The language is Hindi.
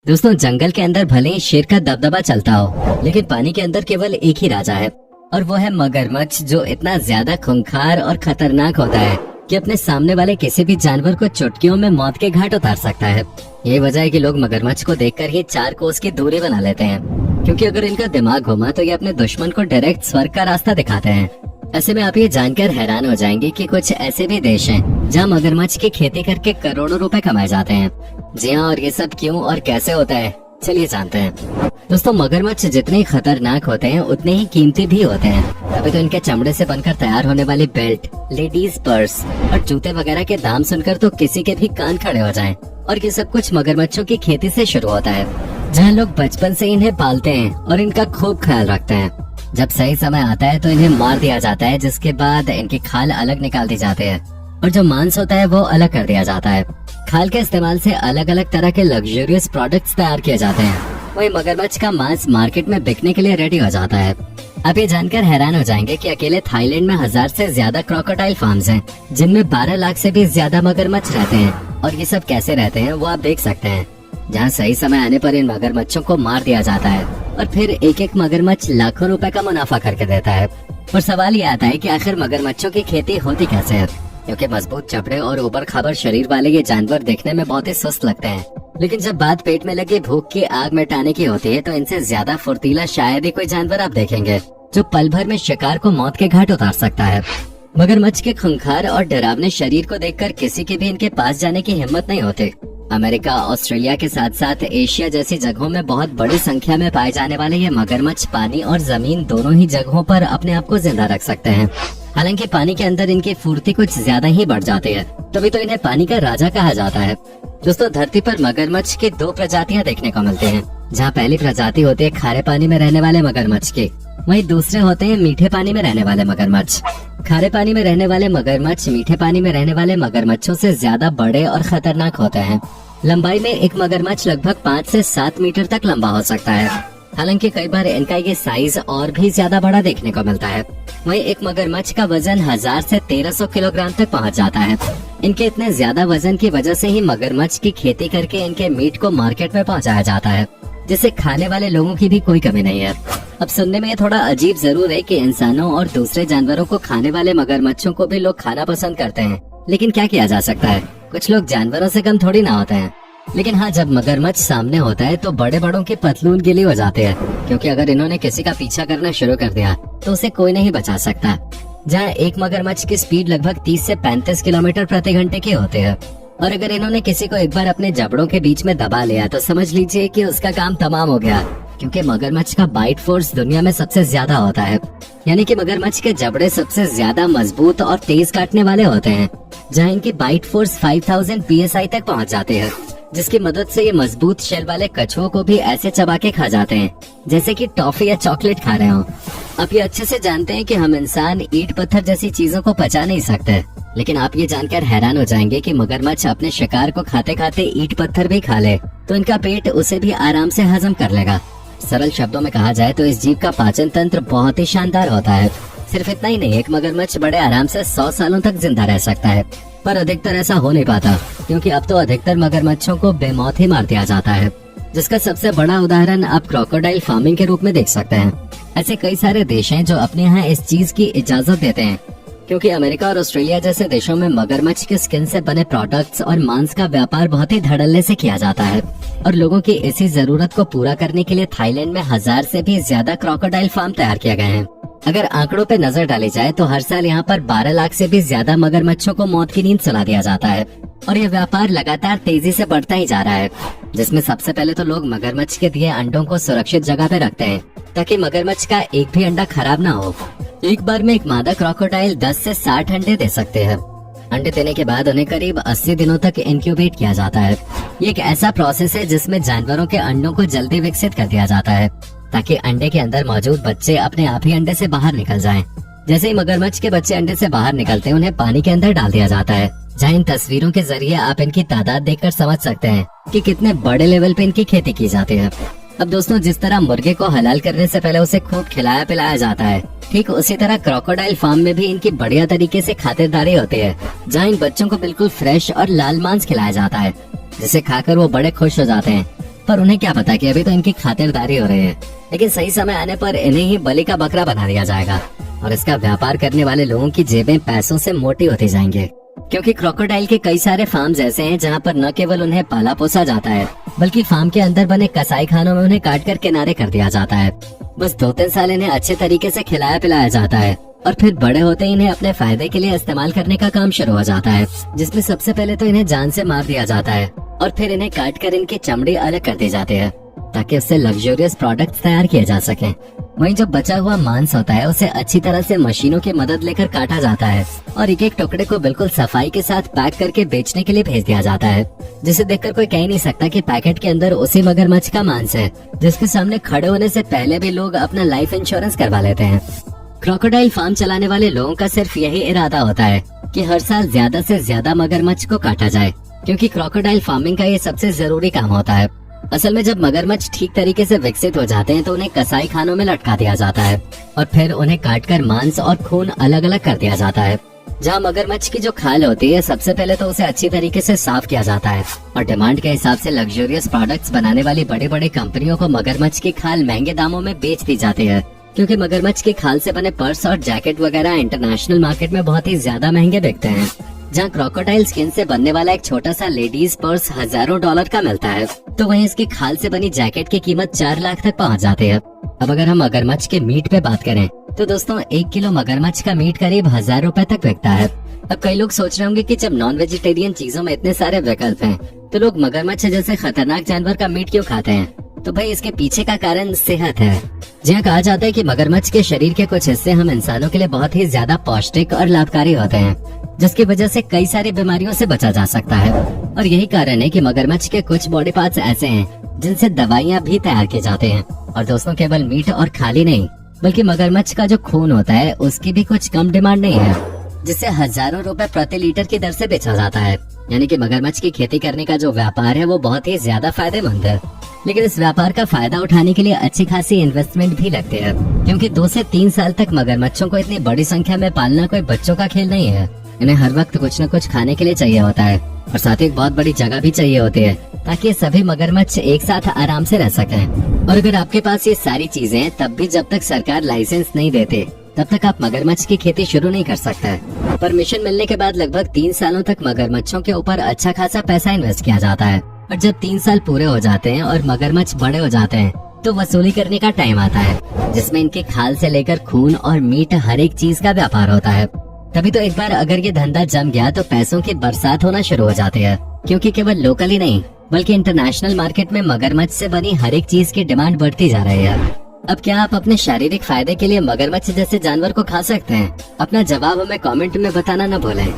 दोस्तों, जंगल के अंदर भले ही शेर का दबदबा चलता हो, लेकिन पानी के अंदर केवल एक ही राजा है और वो है मगरमच्छ, जो इतना ज्यादा खूंखार और खतरनाक होता है कि अपने सामने वाले किसी भी जानवर को चुटकियों में मौत के घाट उतार सकता है। ये वजह है कि लोग मगरमच्छ को देखकर ही 4 कोस की दूरी बना लेते हैं, क्योंकि अगर इनका दिमाग घुमा तो ये अपने दुश्मन को डायरेक्ट स्वर्ग का रास्ता दिखाते हैं। ऐसे में आप ये जानकर हैरान हो जाएंगे कि कुछ ऐसे भी देश हैं जहाँ मगरमच्छ की खेती करके करोड़ों रुपए कमाए जाते हैं। जी हाँ, और ये सब क्यों और कैसे होता है, चलिए जानते हैं। दोस्तों, मगरमच्छ जितने खतरनाक होते हैं उतने ही कीमती भी होते हैं। अभी तो इनके चमड़े से बनकर तैयार होने वाली बेल्ट, लेडीज पर्स और जूते वगैरह के दाम सुनकर तो किसी के भी कान खड़े हो जाएं। और ये सब कुछ मगरमच्छों की खेती से शुरू होता है, जहाँ लोग बचपन से इन्हें पालते हैं और इनका खूब ख्याल रखते हैं। जब सही समय आता है तो इन्हें मार दिया जाता है, जिसके बाद इनकी खाल अलग निकाल दी जाती है और जो मांस होता है वो अलग कर दिया जाता है। खाल के इस्तेमाल से अलग अलग तरह के लग्जरियस प्रोडक्ट्स तैयार किए जाते हैं। वही मगरमच्छ का मांस मार्केट में बिकने के लिए रेडी हो जाता है। आप ये जानकर हैरान हो जाएंगे कि अकेले थाईलैंड में 1000 से ज्यादा क्रोकोडाइल फार्म्स हैं, जिनमें 12 लाख से भी ज्यादा मगरमच्छ रहते हैं। और ये सब कैसे रहते हैं वो आप देख सकते हैं, जहाँ सही समय आने पर इन मगरमच्छों को मार दिया जाता है और फिर एक एक मगरमच्छ लाखों रुपए का मुनाफा करके देता है। और सवाल ये आता है कि आखिर मगरमच्छों की खेती होती कैसे है, क्योंकि मजबूत चपड़े और ऊपर खाबर शरीर वाले ये जानवर देखने में बहुत ही सुस्त लगते हैं, लेकिन जब बात पेट में लगी भूख की आग मिटाने की होती है तो इनसे ज्यादा फुर्तीला शायद ही कोई जानवर आप देखेंगे, जो पल भर में शिकार को मौत के घाट उतार सकता है। मगरमच्छ के खूंखार और डरावने शरीर को देखकर किसी की भी इनके पास जाने की हिम्मत नहीं होती। अमेरिका, ऑस्ट्रेलिया के साथ साथ एशिया जैसी जगहों में बहुत बड़ी संख्या में पाए जाने वाले ये मगरमच्छ पानी और जमीन दोनों ही जगहों पर अपने आप को जिंदा रख सकते हैं। हालांकि पानी के अंदर इनकी फुर्ती कुछ ज्यादा ही बढ़ जाती है, तभी तो इन्हें पानी का राजा कहा जाता है। दोस्तों, धरती पर मगरमच्छ की 2 प्रजातियां देखने को मिलती हैं, जहाँ पहली प्रजाति होती है खारे पानी में रहने वाले मगरमच्छ की, वहीं दूसरे होते हैं मीठे पानी में रहने वाले मगरमच्छ। खारे पानी में रहने वाले मगरमच्छ मीठे पानी में रहने वाले मगरमच्छों से ज्यादा बड़े और खतरनाक होते हैं। लंबाई में एक मगरमच्छ लगभग 5 से 7 मीटर तक लंबा हो सकता है। हालांकि कई बार इनका ये साइज और भी ज्यादा बड़ा देखने को मिलता है। वहीं एक मगरमच्छ का वजन 1000 से 1300 किलोग्राम तक पहुंच जाता है। इनके इतने ज्यादा वजन की वजह से ही मगरमच्छ की खेती करके इनके मीट को मार्केट में पहुंचाया जाता है, जिसे खाने वाले लोगों की भी कोई कमी नहीं है। अब सुनने में ये थोड़ा अजीब जरूर है कि इंसानों और दूसरे जानवरों को खाने वाले मगरमच्छों को भी लोग खाना पसंद करते हैं, लेकिन क्या किया जा सकता है, कुछ लोग जानवरों से कम थोड़ी ना होते हैं। लेकिन हाँ, जब मगरमच्छ सामने होता है तो बड़े बड़ों के पतलून गिले हो जाते हैं, क्योंकि अगर इन्होंने किसी का पीछा करना शुरू कर दिया तो उसे कोई नहीं बचा सकता। जहाँ एक मगरमच्छ की स्पीड लगभग 30 से 35 किलोमीटर प्रति घंटे की होती है, और अगर इन्होंने किसी को एक बार अपने जबड़ों के बीच में दबा लिया तो समझ लीजिए कि उसका काम तमाम हो गया, क्योंकि मगरमच्छ का बाइट फोर्स दुनिया में सबसे ज्यादा होता है। यानी कि मगरमच्छ के जबड़े सबसे ज्यादा मजबूत और तेज काटने वाले होते हैं, जहाँ इनकी बाइट फोर्स 5000 PSI तक पहुँच जाती है, जिसकी मदद से ये मजबूत शेल वाले कछुओं को भी ऐसे चबा के खा जाते हैं जैसे कि टॉफी या चॉकलेट खा रहे हो। आप ये अच्छे से जानते हैं कि हम इंसान ईंट पत्थर जैसी चीजों को पचा नहीं सकते, लेकिन आप ये जानकर हैरान हो जाएंगे कि मगरमच्छ अपने शिकार को खाते खाते ईंट पत्थर भी खा ले तो इनका पेट उसे भी आराम से हजम कर लेगा। सरल शब्दों में कहा जाए तो इस जीव का पाचन तंत्र बहुत ही शानदार होता है। सिर्फ इतना ही नहीं, एक मगरमच्छ बड़े आराम से 100 सालों तक जिंदा रह सकता है, पर अधिकतर ऐसा हो नहीं पाता, क्योंकि अब तो अधिकतर मगरमच्छों को बेमौत ही मार दिया जाता है, जिसका सबसे बड़ा उदाहरण आप क्रोकोडाइल फार्मिंग के रूप में देख सकते हैं। ऐसे कई सारे देश हैं जो अपने यहाँ इस चीज की इजाजत देते हैं, क्योंकि अमेरिका और ऑस्ट्रेलिया जैसे देशों में मगरमच्छ के स्किन से बने प्रोडक्ट्स और मांस का व्यापार बहुत ही धड़ल्ले से किया जाता है। और लोगों की इसी जरूरत को पूरा करने के लिए थाईलैंड में 1000 से भी ज्यादा क्रोकोडाइल फार्म तैयार किए गए हैं। अगर आंकड़ों पे नजर डाली जाए तो हर साल यहाँ पर 12 लाख से भी ज्यादा मगरमच्छों को मौत की नींद सुला दिया जाता है, और यह व्यापार लगातार तेजी से बढ़ता ही जा रहा है, जिसमें सबसे पहले तो लोग मगरमच्छ के दिए अंडों को सुरक्षित जगह पे रखते हैं, ताकि मगरमच्छ का एक भी अंडा खराब ना हो। एक बार में एक मादा क्रोकोडाइल 10 से 60 अंडे दे सकते हैं। अंडे देने के बाद उन्हें करीब 80 दिनों तक इंक्यूबेट किया जाता है। ये एक ऐसा प्रोसेस है जिसमें जानवरों के अंडों को जल्दी विकसित कर दिया जाता है, ताकि अंडे के अंदर मौजूद बच्चे अपने आप ही अंडे से बाहर निकल जाएं। जैसे ही मगरमच्छ के बच्चे अंडे से बाहर निकलते हैं, उन्हें पानी के अंदर डाल दिया जाता है, जहाँ इन तस्वीरों के जरिए आप इनकी तादाद देखकर समझ सकते हैं कि कितने बड़े लेवल पे इनकी खेती की जाती है। अब दोस्तों, जिस तरह मुर्गे को हलाल करने से पहले उसे खूब खिलाया पिलाया जाता है, ठीक उसी तरह क्रोकोडाइल फार्म में भी इनकी बढ़िया तरीके से खातिरदारी होती है, जहाँ इन बच्चों को बिल्कुल फ्रेश और लाल मांस खिलाया जाता है, जिसे खाकर वो बड़े खुश हो जाते हैं। पर उन्हें क्या पता कि अभी तो इनकी खातिरदारी हो रही है, लेकिन सही समय आने पर इन्हें ही बलि का बकरा बना दिया जाएगा और इसका व्यापार करने वाले लोगों की जेबें पैसों से मोटी होती जाएंगे। क्योंकि क्रोकोडाइल के कई सारे फार्म्स ऐसे हैं जहाँ पर न केवल उन्हें पाला पोसा जाता है, बल्कि फार्म के अंदर बने कसाई खानों में उन्हें काट कर किनारे कर दिया जाता है। बस 2-3 साल इन्हें अच्छे तरीके से खिलाया पिलाया जाता है और फिर बड़े होते ही इन्हें अपने फायदे के लिए इस्तेमाल करने का काम शुरू हो जाता है, जिसमें सबसे पहले तो इन्हें जान से मार दिया जाता है और फिर इन्हें काट कर इनकी चमड़ी अलग कर दी जाती है ताकि उससे लग्जरियस प्रोडक्ट्स तैयार किए जा सकें। वहीं जो बचा हुआ मांस होता है उसे अच्छी तरह से मशीनों की मदद लेकर काटा जाता है और एक एक टुकड़े को बिल्कुल सफाई के साथ पैक करके बेचने के लिए भेज दिया जाता है, जिसे देखकर कोई कह ही नहीं सकता कि पैकेट के अंदर उसी मगरमच्छ का मांस है जिसके सामने खड़े होने से पहले भी लोग अपना लाइफ इंश्योरेंस करवा लेते हैं। क्रोकोडाइल फार्म चलाने वाले लोगों का सिर्फ यही इरादा होता है कि हर साल ज्यादा से ज्यादा मगरमच्छ को काटा जाए, क्योंकि क्रोकोडाइल फार्मिंग का ये सबसे जरूरी काम होता है। असल में जब मगरमच्छ ठीक तरीके से विकसित हो जाते हैं तो उन्हें कसाई खानों में लटका दिया जाता है और फिर उन्हें काटकर मांस और खून अलग अलग कर दिया जाता है। जहाँ मगरमच्छ की जो खाल होती है सबसे पहले तो उसे अच्छी तरीके से साफ किया जाता है और डिमांड के हिसाब से लग्जरियस प्रोडक्ट्स बनाने वाली बड़ी बड़ी कंपनियों को मगरमच्छ की खाल महंगे दामों में बेच दी जाती है, क्योंकि मगरमच्छ की खाल से बने पर्स और जैकेट वगैरह इंटरनेशनल मार्केट में बहुत ही ज्यादा महंगे बिकते हैं। जहाँ क्रोकोडाइल स्किन से बनने वाला एक छोटा सा लेडीज पर्स हजारों डॉलर का मिलता है, तो वहीं इसकी खाल से बनी जैकेट की कीमत 4 लाख तक पहुँच जाती है। अब अगर हम मगरमच्छ के मीट पे बात करें तो दोस्तों 1 किलो मगरमच्छ का मीट करीब 1000 रुपए तक बिकता है। अब कई लोग सोच रहे होंगे कि जब नॉन वेजिटेरियन चीजों में इतने सारे विकल्प हैं, तो लोग मगरमच्छ जैसे खतरनाक जानवर का मीट क्यों खाते हैं? तो भाई इसके पीछे का कारण सेहत है। जहाँ कहा जाता है कि मगरमच्छ के शरीर के कुछ हिस्से हम इंसानों के लिए बहुत ही ज्यादा पौष्टिक और लाभकारी होते हैं, जिसकी वजह से कई सारी बीमारियों से बचा जा सकता है। और यही कारण है कि मगरमच्छ के कुछ बॉडी पार्ट्स ऐसे हैं जिनसे दवाइयाँ भी तैयार किए जाते हैं। और दोस्तों केवल मीट और खाली नहीं, बल्कि मगरमच्छ का जो खून होता है उसकी भी कुछ कम डिमांड नहीं है, जिससे हजारों रुपए प्रति लीटर की दर से बेचा जाता है। यानी कि मगरमच्छ की खेती करने का जो व्यापार है वो बहुत ही ज्यादा फायदेमंद है, लेकिन इस व्यापार का फायदा उठाने के लिए अच्छी खासी इन्वेस्टमेंट भी लगती है, क्योंकि 2 से 3 साल तक मगरमच्छों को इतनी बड़ी संख्या में पालना कोई बच्चों का खेल नहीं है। इन्हें हर वक्त कुछ न कुछ खाने के लिए चाहिए होता है और साथ ही एक बहुत बड़ी जगह भी चाहिए होती है ताकि सभी मगरमच्छ एक साथ आराम से रह सकें। और अगर आपके पास ये सारी चीजें हैं तब भी जब तक सरकार लाइसेंस नहीं देते तब तक आप मगरमच्छ की खेती शुरू नहीं कर सकते। परमिशन मिलने के बाद लगभग 3 सालों तक मगरमच्छों के ऊपर अच्छा खासा पैसा इन्वेस्ट किया जाता है और जब 3 साल पूरे हो जाते हैं और मगरमच्छ बड़े हो जाते हैं तो वसूली करने का टाइम आता है, जिसमें इनकी खाल से लेकर खून और मीट हर एक चीज का व्यापार होता है। तभी तो एक बार अगर ये धंधा जम गया तो पैसों की बरसात होना शुरू हो जाती है, क्योंकि केवल लोकल ही नहीं बल्कि इंटरनेशनल मार्केट में मगरमच्छ से बनी हर एक चीज की डिमांड बढ़ती जा रही है। अब क्या आप अपने शारीरिक फायदे के लिए मगरमच्छ जैसे जानवर को खा सकते हैं? अपना जवाब हमें कमेंट में बताना न भूलें।